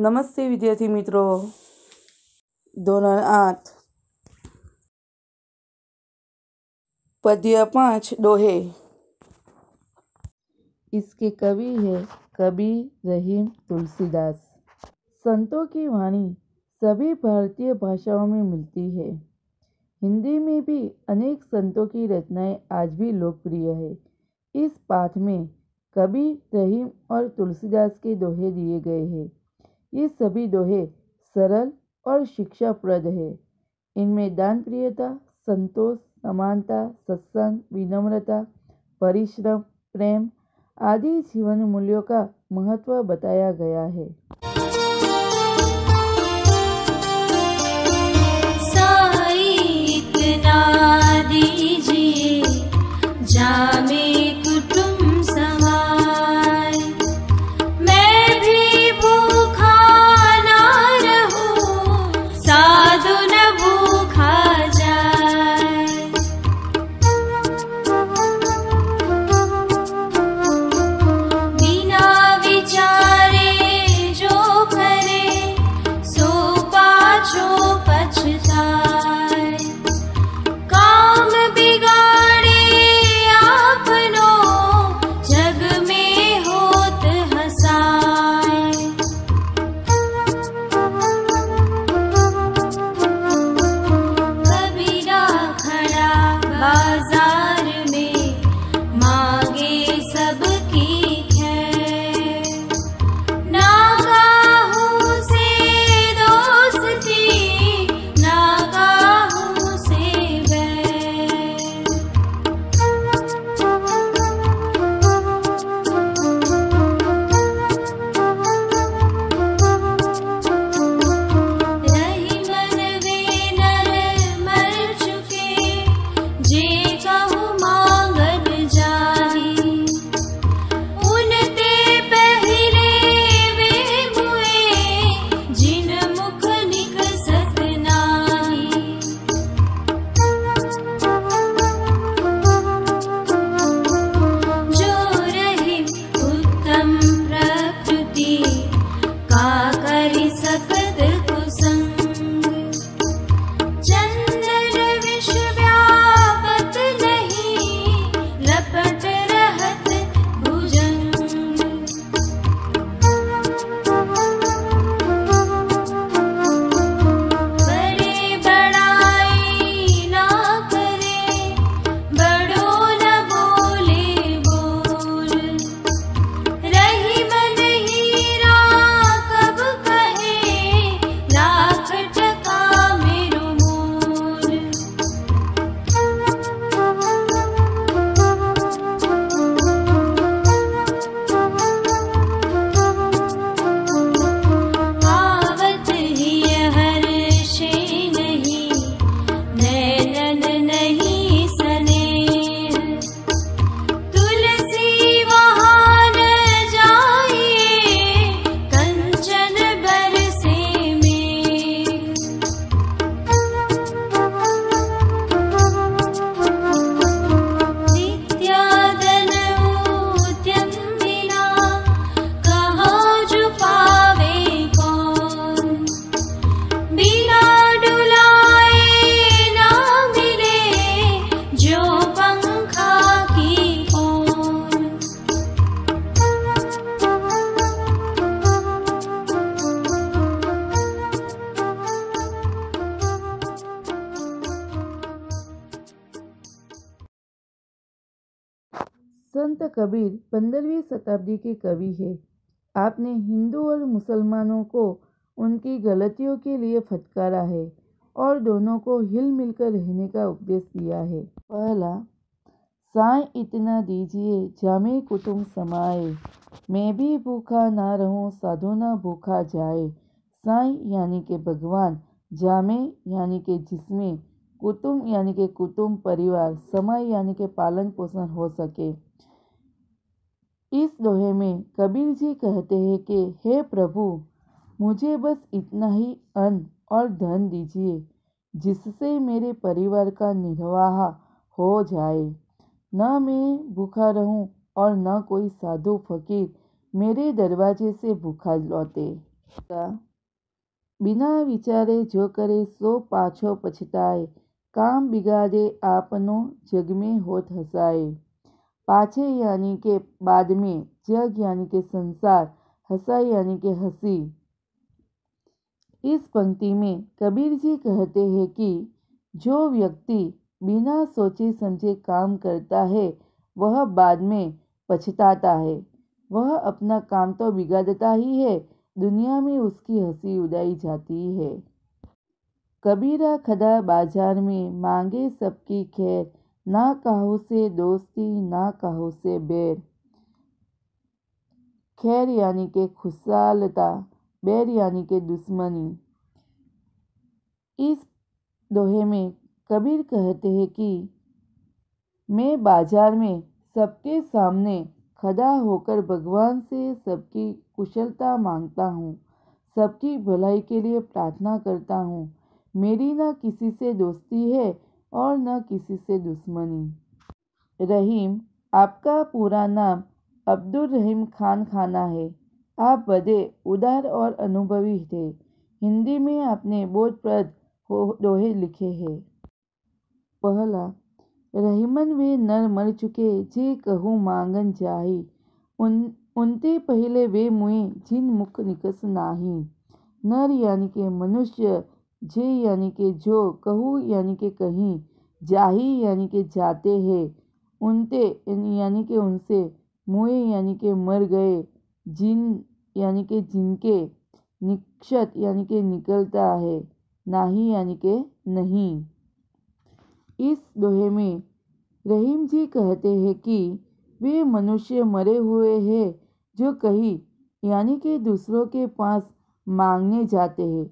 નમસ્તે વિદ્યાર્થી મિત્રો। ધોરણ 8 पद्य 5 दोहे। इसके कवि है कबीर, रहीम, तुलसीदास। संतों की वाणी सभी भारतीय भाषाओं में मिलती है। हिंदी में भी अनेक संतों की रचनाएं आज भी लोकप्रिय है। इस पाठ में कबीर, रहीम और तुलसीदास के दोहे दिए गए हैं। ये सभी दोहे सरल और शिक्षाप्रद है। इनमें दान प्रियता, संतोष, समानता, सत्संग, विनम्रता, परिश्रम, प्रेम आदि जीवन मूल्यों का महत्व बताया गया है। संत कबीर 15वीं शताब्दी के कवि हैं। आपने हिंदू और मुसलमानों को उनकी गलतियों के लिए फटकारा है और दोनों को हिल मिलकर रहने का उपदेश दिया है। पहला, साईं इतना दीजिए जामे कुटुंब समाए, मैं भी भूखा ना रहूं साधु ना भूखा जाए। साईं यानी के भगवान, जामे यानी के जिसमें, कुटुंब यानी के कुटुंब परिवार, समाए यानी के पालन पोषण हो सके। इस दोहे में कबीर जी कहते हैं कि हे प्रभु, मुझे बस इतना ही अन्न और धन दीजिए जिससे मेरे परिवार का निर्वाह हो जाए। न मैं भूखा रहूं और न कोई साधु फकीर मेरे दरवाजे से भूखा लौटे। बिना विचारे जो करे सो पाछो पछताए, काम बिगाड़े आपनो जग में होत हसाए। पाछे यानी के बाद में, जग यानी के संसार, हंसाई यानी के हंसी। इस पंक्ति में कबीर जी कहते हैं कि जो व्यक्ति बिना सोचे समझे काम करता है वह बाद में पछताता है। वह अपना काम तो बिगाड़ता ही है, दुनिया में उसकी हंसी उड़ाई जाती है। कबीरा खड़ा बाजार में, मांगे सबकी खैर, ना काहू से दोस्ती ना काहू से बैर। खैर यानी के खुशहालता, बैर यानी के दुश्मनी। इस दोहे में कबीर कहते हैं कि मैं बाजार में सबके सामने खड़ा होकर भगवान से सबकी कुशलता मांगता हूँ, सबकी भलाई के लिए प्रार्थना करता हूँ। मेरी न किसी से दोस्ती है और न किसी से दुश्मनी। रहीम, आपका पूरा नाम अब्दुल रहीम खान खाना है। आप बड़े उदार और अनुभवी थे। हिंदी में आपने बोधप्रद दोहे लिखे हैं। पहला, रहीमन वे नर मर चुके जे कहूँ मांगन जाही, उनते पहले वे मुए जिन मुख निकस नाही। नर यानी के मनुष्य, जे यानी के जो, कहूँ यानी के कहीं, जाही यानी के जाते हैं, उनते यानी के उनसे, मुए यानी के मर गए, जिन यानी के जिनके, निक्षत यानी के निकलता है, नाही यानी के नहीं। इस दोहे में रहीम जी कहते हैं कि वे मनुष्य मरे हुए हैं जो कहीं यानी कि दूसरों के पास मांगने जाते हैं,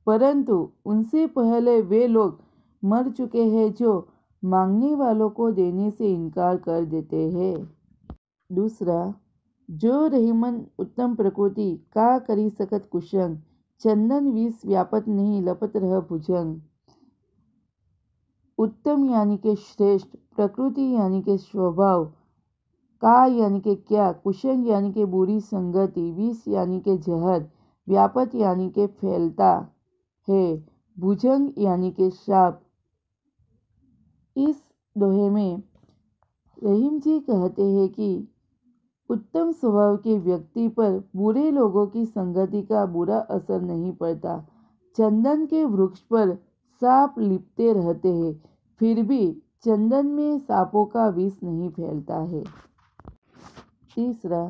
परंतु उनसे पहले वे लोग मर चुके हैं जो मांगने वालों को देने से इनकार कर देते हैं। दूसरा, जो रहीमन उत्तम प्रकृति का करी सकत कुशंग, चंदन विष व्यापत नहीं लपत रह भुजंग। उत्तम यानी के श्रेष्ठ, प्रकृति यानी के स्वभाव, का यानी के क्या, कुशंग यानी के बुरी संगति, विष यानी के जहर, व्यापत यानी के फैलता है, भुजंग यानी के शाप। इस दोहे में रहीम जी कहते हैं कि उत्तम स्वभाव के व्यक्ति पर बुरे लोगों की संगति का बुरा असर नहीं पड़ता। चंदन के वृक्ष पर सांप लिपटे रहते हैं, फिर भी चंदन में सांपों का विष नहीं फैलता है। तीसरा,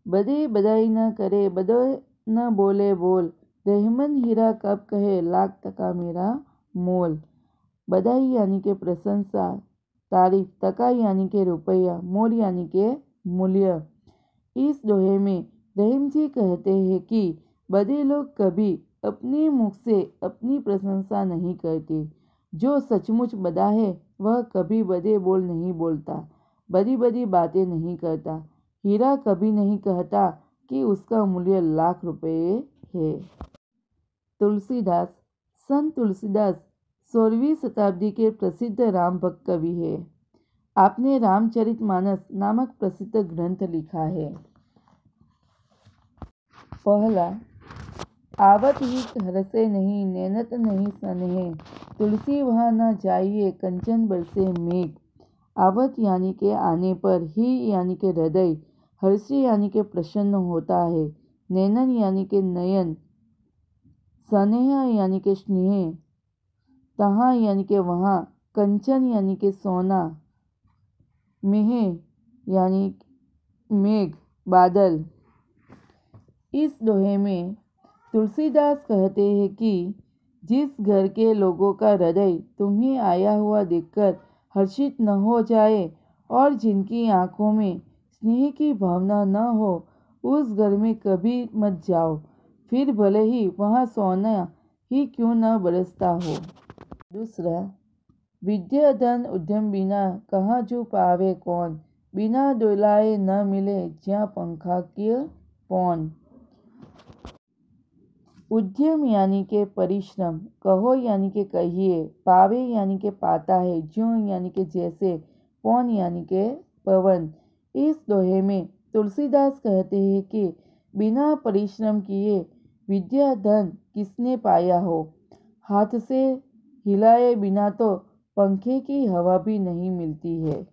बदे बदाई न करे बदे न बोले बोल, रहीमन हीरा कब कहे लाख टका मेरा मोल। बधाई यानी के प्रशंसा, तारीफ, टका यानी के रुपया, मोल यानी के मूल्य। इस दोहे में रहीम जी कहते हैं कि बड़े लोग कभी अपने मुख से अपनी प्रशंसा नहीं करते। जो सचमुच बड़ा है वह कभी बड़े बोल नहीं बोलता, बड़ी बड़ी बातें नहीं करता। हीरा कभी नहीं कहता कि उसका मूल्य लाख रुपए है। तुलसीदास, संत तुलसीदास 16वीं शताब्दी के प्रसिद्ध राम भक्त कवि है। आपने रामचरितमानस नामक प्रसिद्ध ग्रंथ लिखा है। पहला, आवत हित हरसे नहीं, नैनत नहीं सनेह, तुलसी वहाँ न जाइए कंचन बरसे मेघ। आवत यानी के आने पर, ही यानी के हृदय, हर्षी यानी के प्रसन्न होता है, नैनन यानी के नयन, स्नेह यानी के स्नेह, तहाँ यानी के वहाँ, कंचन यानी के सोना, मेह यानी मेघ बादल। इस दोहे में तुलसीदास कहते हैं कि जिस घर के लोगों का हृदय तुम्हें आया हुआ देखकर हर्षित न हो जाए और जिनकी आंखों में स्नेह की भावना न हो, उस घर में कभी मत जाओ, फिर भले ही वहाँ सोना ही क्यों न बरसता हो। दूसरा, विद्या धन उद्यम बिना कहाँ जो पावे कौन, बिना डोलाए न मिले ज्या पंखा के पौन। उद्यम यानी के परिश्रम, कहो यानी के कहिए, पावे यानी के पाता है, ज्यों यानी के जैसे, पौन यानी के पवन। इस दोहे में तुलसीदास कहते हैं कि बिना परिश्रम किए विद्या धन किसने पाया हो, हाथ से हिलाए बिना तो पंखे की हवा भी नहीं मिलती है।